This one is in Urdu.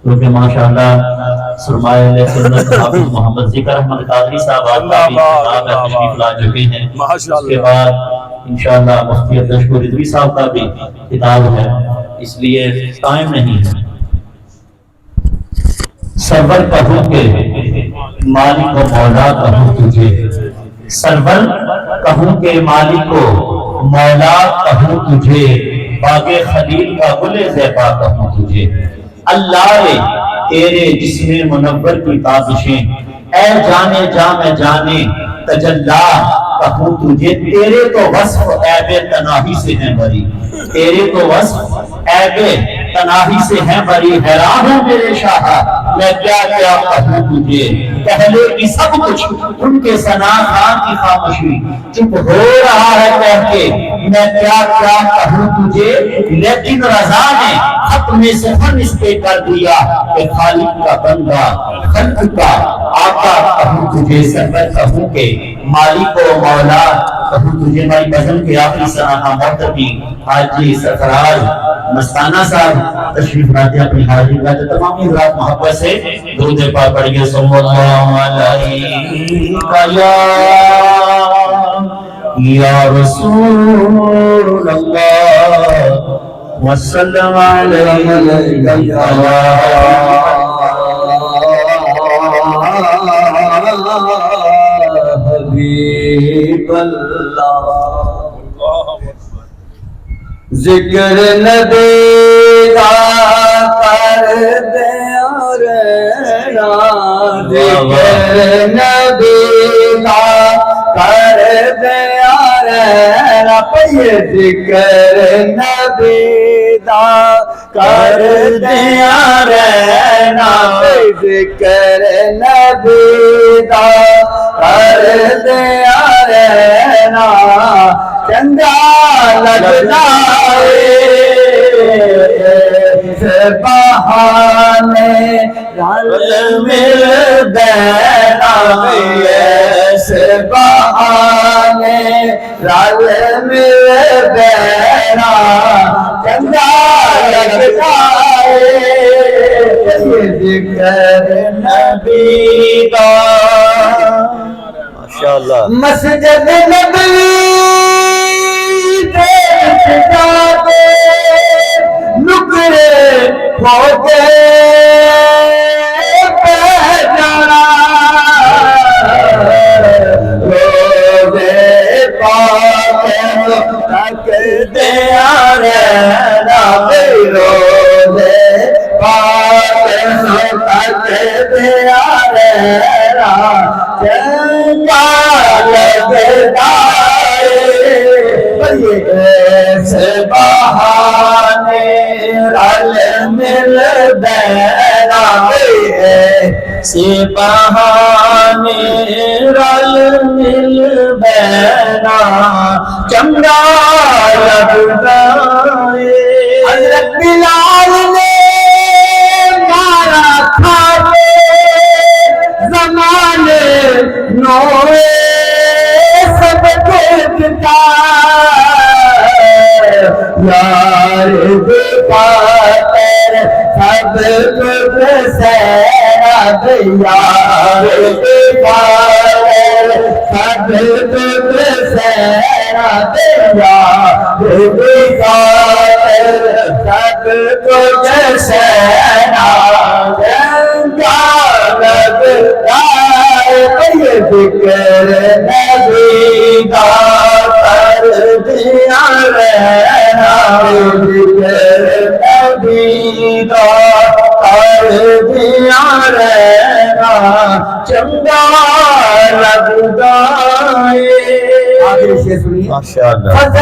کیونکہ ماشاءاللہ سرمایہ سنت حافظ محمد ذکر احمد قادری صاحب آپ کا تشریف لا چکے ہیں. اس کے بعد انشاءاللہ مفتی عبدالشکور رضوی صاحب کا بھی خطاب ہے، اس لیے ٹائم نہیں ہے. سرور کہوں کہ مالک و مولا کہوں تجھے، سرور کہوں کہ مالک و مولا کہوں تجھے، باغ خلیل کا گل زیبا کہوں تجھے. اللہ تیرے جسم منور کی تابشیں، اے جانے جا میں جانے تجلا کہوں تجھے. تیرے تو وصف عیب تناہی سے ہیں بری، تیرے تو وصف عیب تناہی سے ہیں بری. حیران ہوں میرے شاہ میں کیا کیا کہوں تجھے، پہلے کی سب کچھ ان کے ثنا خان کی خاموشی، چپ ہو رہا ہے کہہ کے میں کیا کیا کہوں تجھے. لیکن رضا نے ختم سخن اس پہ کر دیا کہ خالق کا بندہ خلق کا آقا کہوں تجھے. سرور کہوں کہ مالک و مولا کہوں تجھے. ہماری غزل کے آخری سراہا محترمی حاجی سرفراز مستانہ صاحب تشریف لاتے ہیں اپنی حاضری لاتے. تمام حضرات محبت سے درود پاک پڑھیے. صلی اللہ علیہ یا رسول اللہ وسلم علیہ حبیب اللہ. ذکر نبی کا کر دے اور ذکر نبی کا کر دے اور پڑھیے. ذکر نبی کا کر دے اور ذکر نبی کا کر دے اور چندا لگتا بہانے رل مل بینا، سے بہانے رل مل بینا چندا لگتا ذکر نبی کا. ماشاءاللہ. مسجد نبوی نکرے ہو کے پہچانا، روزے پاک تک دیا رہنا، روزے پاک تک دیا رہنا چنگا لگتا سے بہانے رل مل بینا، سے بہانے رل مل بینا چنگا لگتا. حضرت بلال نے مارا تھا زمانے نوے سب دیکھتا یار پاتر سب کچھ سیرا، یار پاتر سب کچھ سیرا، یار پاتر سب کچھ سیرا چنگا لگتا ہے. ذکر نبی کا کر دیا رہنا، ذکر نبی کا کر دیا رہنا چنگا لگتا ہے. آخری شعر سنیے. ماشاءاللہ.